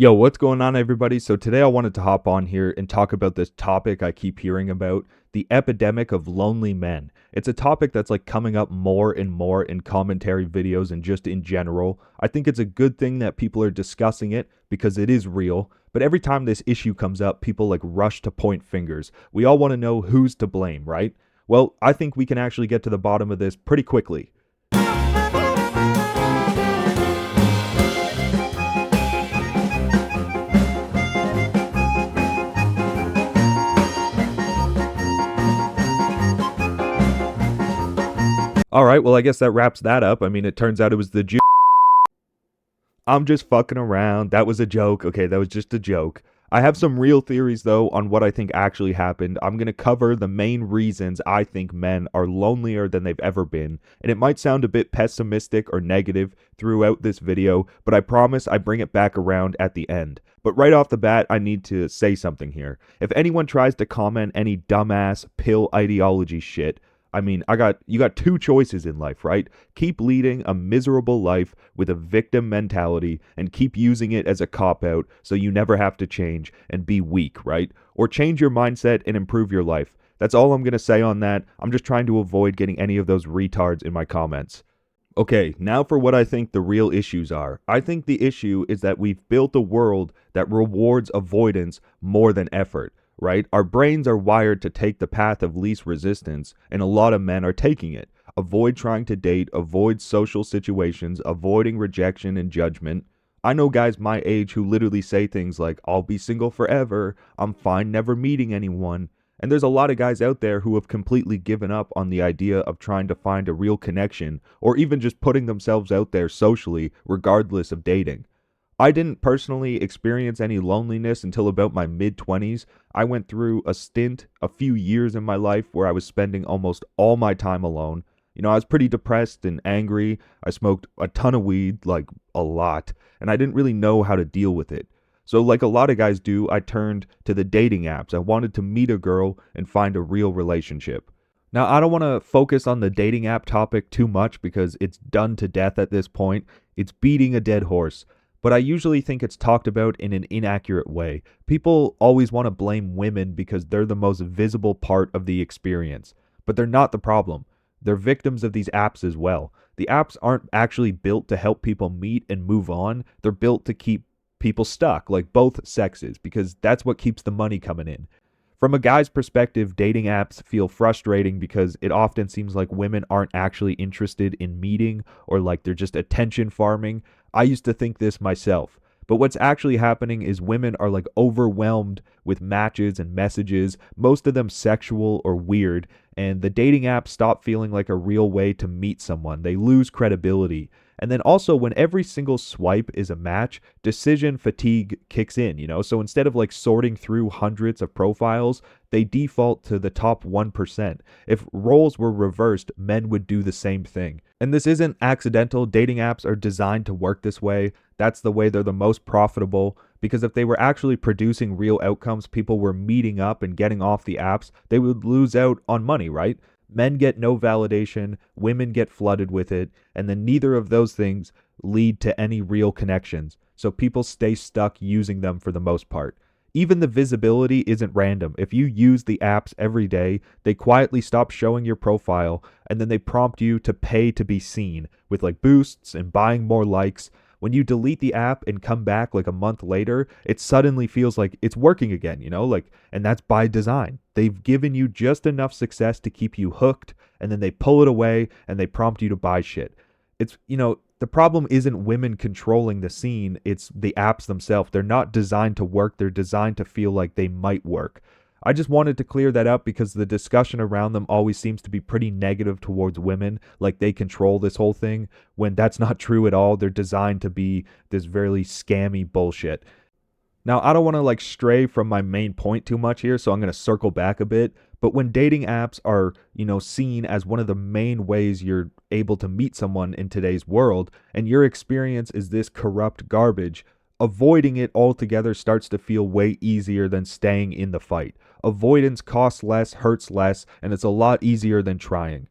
Yo, what's going on, everybody? So, today I wanted to hop on here and talk about this topic I keep hearing about, the epidemic of lonely men. It's a topic that's like coming up more and more in commentary videos and just in general. I think it's a good thing that people are discussing it because it is real. But every time this issue comes up, people like rush to point fingers. We all want to know who's to blame, right? Well, I think we can actually get to the bottom of this pretty quickly. All right, well, I guess that wraps that up. I mean, it turns out it was the Jew. I'm just fucking around. That was a joke. Okay, that was just a joke. I have some real theories, though, on what I think actually happened. I'm going to cover the main reasons I think men are lonelier than they've ever been. And it might sound a bit pessimistic or negative throughout this video, but I promise I bring it back around at the end. But right off the bat, I need to say something here. If anyone tries to comment any dumbass pill ideology shit, I mean, you got two choices in life, right? Keep leading a miserable life with a victim mentality and keep using it as a cop-out so you never have to change and be weak, right? Or change your mindset and improve your life. That's all I'm going to say on that. I'm just trying to avoid getting any of those retards in my comments. Okay, now for what I think the real issues are. I think the issue is that we've built a world that rewards avoidance more than effort. Right? Our brains are wired to take the path of least resistance, and a lot of men are taking it. Avoid trying to date, avoid social situations, avoiding rejection and judgment. I know guys my age who literally say things like, I'll be single forever, I'm fine never meeting anyone. And there's a lot of guys out there who have completely given up on the idea of trying to find a real connection, or even just putting themselves out there socially, regardless of dating. I didn't personally experience any loneliness until about my mid-20s. I went through a stint, a few years in my life where I was spending almost all my time alone. You know, I was pretty depressed and angry. I smoked a ton of weed, like a lot, and I didn't really know how to deal with it. So like a lot of guys do, I turned to the dating apps. I wanted to meet a girl and find a real relationship. Now, I don't want to focus on the dating app topic too much because it's done to death at this point. It's beating a dead horse. But I usually think it's talked about in an inaccurate way. People always want to blame women because they're the most visible part of the experience. But they're not the problem. They're victims of these apps as well. The apps aren't actually built to help people meet and move on. They're built to keep people stuck, like both sexes, because that's what keeps the money coming in. From a guy's perspective, dating apps feel frustrating because it often seems like women aren't actually interested in meeting or like they're just attention farming. I used to think this myself. But what's actually happening is women are like overwhelmed with matches and messages, most of them sexual or weird, and the dating apps stop feeling like a real way to meet someone. They lose credibility. And then also, when every single swipe is a match, decision fatigue kicks in, you know? So instead of like sorting through hundreds of profiles, they default to the top 1%. If roles were reversed, men would do the same thing. And this isn't accidental. Dating apps are designed to work this way. That's the way they're the most profitable. Because if they were actually producing real outcomes, people were meeting up and getting off the apps, they would lose out on money, right? Men get no validation, women get flooded with it, and then neither of those things lead to any real connections. So people stay stuck using them for the most part. Even the visibility isn't random. If you use the apps every day, they quietly stop showing your profile, and then they prompt you to pay to be seen with like boosts and buying more likes. When you delete the app and come back like a month later, it suddenly feels like it's working again, you know, like, and that's by design. They've given you just enough success to keep you hooked, and then they pull it away and they prompt you to buy shit. It's, you know, the problem isn't women controlling the scene, it's the apps themselves. They're not designed to work, they're designed to feel like they might work. I just wanted to clear that up because the discussion around them always seems to be pretty negative towards women, like they control this whole thing, when that's not true at all. They're designed to be this very scammy bullshit. Now, I don't want to like stray from my main point too much here, so I'm going to circle back a bit. But when dating apps are, you know, seen as one of the main ways you're able to meet someone in today's world, and your experience is this corrupt garbage, avoiding it altogether starts to feel way easier than staying in the fight. Avoidance costs less, hurts less, and it's a lot easier than trying.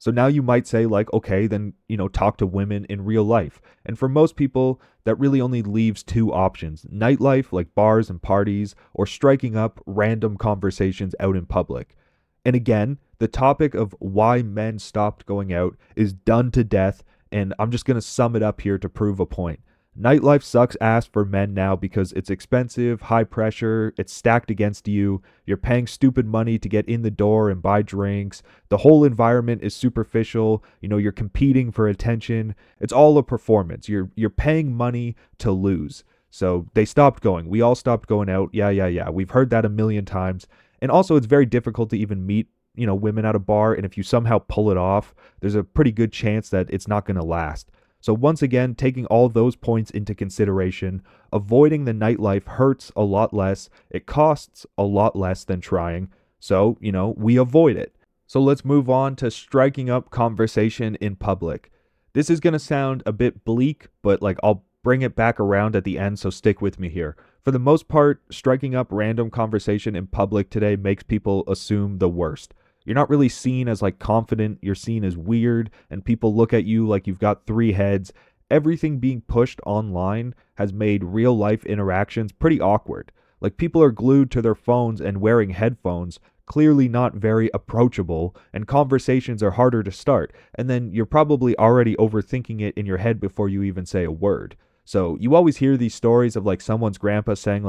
So now you might say, like, okay, then, talk to women in real life. And for most people, that really only leaves two options: nightlife, like bars and parties, or striking up random conversations out in public. And again, the topic of why men stopped going out is done to death, and I'm just going to sum it up here to prove a point. Nightlife sucks ass for men now because it's expensive, high pressure, it's stacked against you, you're paying stupid money to get in the door and buy drinks, the whole environment is superficial, you're competing for attention, it's all a performance. You're paying money to lose. So they stopped going. We all stopped going out. Yeah. We've heard that a million times. And also it's very difficult to even meet, women at a bar, and if you somehow pull it off, there's a pretty good chance that it's not going to last. So once again, taking all those points into consideration, avoiding the nightlife hurts a lot less, it costs a lot less than trying. So, we avoid it. So let's move on to striking up conversation in public. This is going to sound a bit bleak, but I'll bring it back around at the end, so stick with me here. For the most part, striking up random conversation in public today makes people assume the worst. You're not really seen as confident, you're seen as weird, and people look at you like you've got three heads. Everything being pushed online has made real life interactions pretty awkward. People are glued to their phones and wearing headphones, clearly not very approachable, and conversations are harder to start. And then you're probably already overthinking it in your head before you even say a word. So you always hear these stories of someone's grandpa saying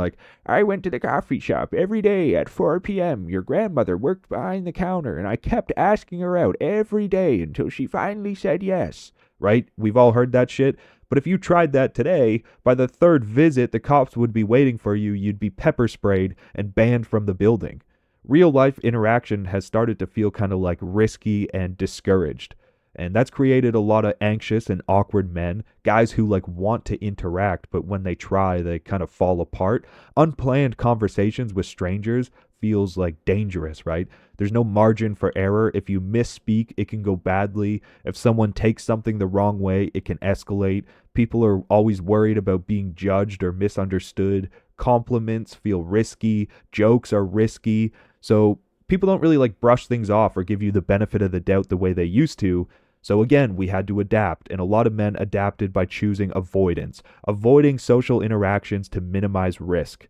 I went to the coffee shop every day at 4 p.m. Your grandmother worked behind the counter and I kept asking her out every day until she finally said yes. Right? We've all heard that shit. But if you tried that today, by the third visit, the cops would be waiting for you. You'd be pepper sprayed and banned from the building. Real life interaction has started to feel kind of risky and discouraged. And that's created a lot of anxious and awkward men, guys who want to interact, but when they try, they kind of fall apart. Unplanned conversations with strangers feels dangerous, right? There's no margin for error. If you misspeak, it can go badly. If someone takes something the wrong way, it can escalate. People are always worried about being judged or misunderstood. Compliments feel risky. Jokes are risky. So people don't really brush things off or give you the benefit of the doubt the way they used to. So again, we had to adapt, and a lot of men adapted by choosing avoidance, avoiding social interactions to minimize risk.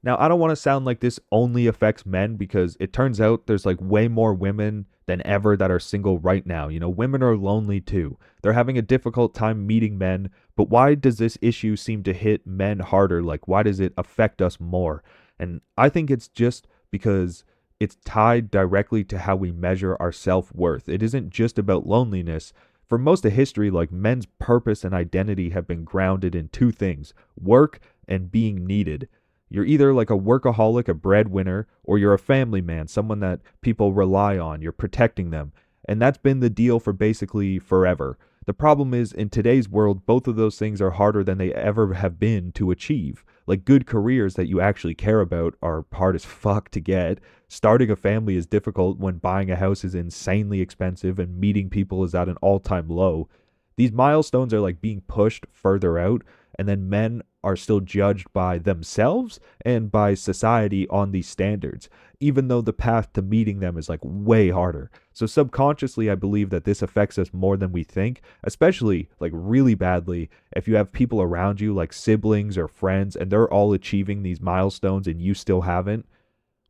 Now, I don't want to sound like this only affects men, because it turns out there's way more women than ever that are single right now. Women are lonely too. They're having a difficult time meeting men, but why does this issue seem to hit men harder? Why does it affect us more? And I think it's just because it's tied directly to how we measure our self-worth. It isn't just about loneliness. For most of history, men's purpose and identity have been grounded in two things: work and being needed. You're either a workaholic, a breadwinner, or you're a family man, someone that people rely on. You're protecting them. And that's been the deal for basically forever. The problem is, in today's world, both of those things are harder than they ever have been to achieve. Good careers that you actually care about are hard as fuck to get. Starting a family is difficult when buying a house is insanely expensive and meeting people is at an all-time low. These milestones are being pushed further out, and then men are still judged by themselves and by society on these standards, even though the path to meeting them is way harder. So subconsciously, I believe that this affects us more than we think, especially really badly if you have people around you siblings or friends and they're all achieving these milestones and you still haven't.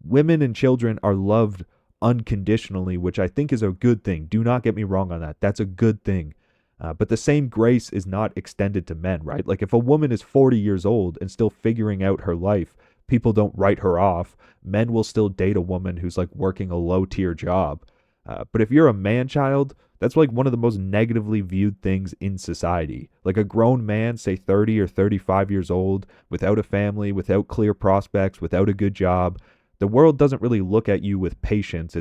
Women and children are loved unconditionally, which I think is a good thing. Do not get me wrong on that. That's a good thing. But the same grace is not extended to men, right? If a woman is 40 years old and still figuring out her life, people don't write her off. Men will still date a woman who's working a low tier job. But if you're a man child, that's one of the most negatively viewed things in society. A grown man, say 30 or 35 years old, without a family, without clear prospects, without a good job, the world doesn't really look at you with patience.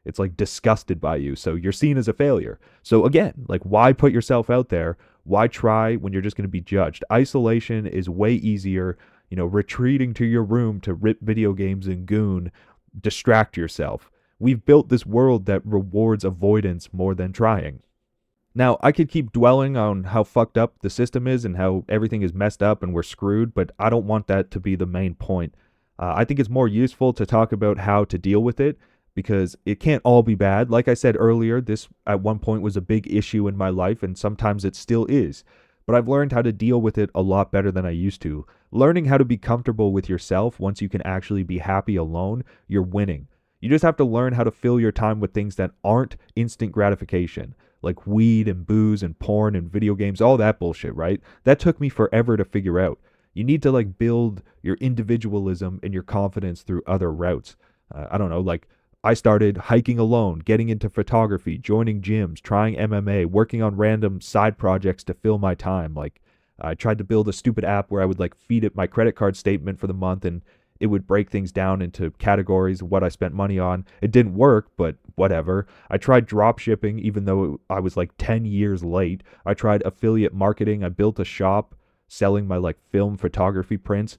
It's disgusted by you. So you're seen as a failure. So again, why put yourself out there? Why try when you're just going to be judged? Isolation is way easier. Retreating to your room to rip video games and goon, distract yourself. We've built this world that rewards avoidance more than trying. Now, I could keep dwelling on how fucked up the system is and how everything is messed up and we're screwed, but I don't want that to be the main point. I think it's more useful to talk about how to deal with it. because it can't all be bad. Like I said earlier, this at one point was a big issue in my life, and sometimes it still is. But I've learned how to deal with it a lot better than I used to. Learning how to be comfortable with yourself once you can actually be happy alone, you're winning. You just have to learn how to fill your time with things that aren't instant gratification, like weed and booze and porn and video games, all that bullshit, right? That took me forever to figure out. You need to like build your individualism and your confidence through other routes. I don't know, like I started hiking alone, getting into photography, joining gyms, trying MMA, working on random side projects to fill my time. Like I tried to build a stupid app where I would like feed it my credit card statement for the month and it would break things down into categories of what I spent money on. It didn't work, but whatever. I tried drop shipping even though I was like 10 years late. I tried affiliate marketing. I built a shop selling my like film photography prints.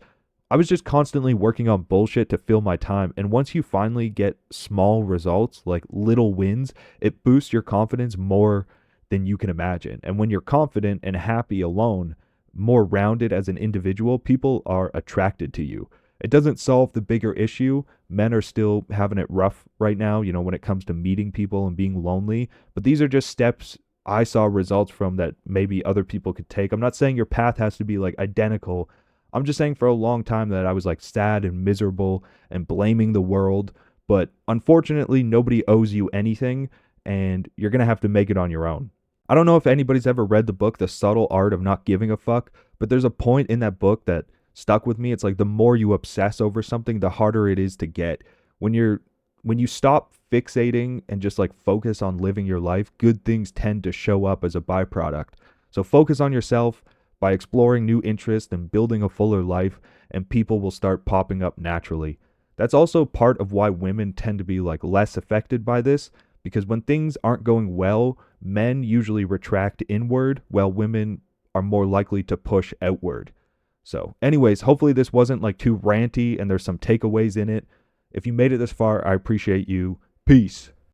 I was just constantly working on bullshit to fill my time. And once you finally get small results, like little wins, it boosts your confidence more than you can imagine. And when you're confident and happy alone, more rounded as an individual, people are attracted to you. It doesn't solve the bigger issue. Men are still having it rough right now, when it comes to meeting people and being lonely. But these are just steps I saw results from that maybe other people could take. I'm not saying your path has to be like identical. I'm just saying for a long time that I was like sad and miserable and blaming the world. But unfortunately, nobody owes you anything and you're going to have to make it on your own. I don't know if anybody's ever read the book, The Subtle Art of Not Giving a Fuck, but there's a point in that book that stuck with me. It's like the more you obsess over something, the harder it is to get. When you stop fixating and just like focus on living your life, good things tend to show up as a byproduct. So focus on yourself by exploring new interests and building a fuller life, and people will start popping up naturally. That's also part of why women tend to be like less affected by this, because when things aren't going well, men usually retract inward while women are more likely to push outward. So, anyways, hopefully this wasn't like too ranty and there's some takeaways in it. If you made it this far, I appreciate you. Peace.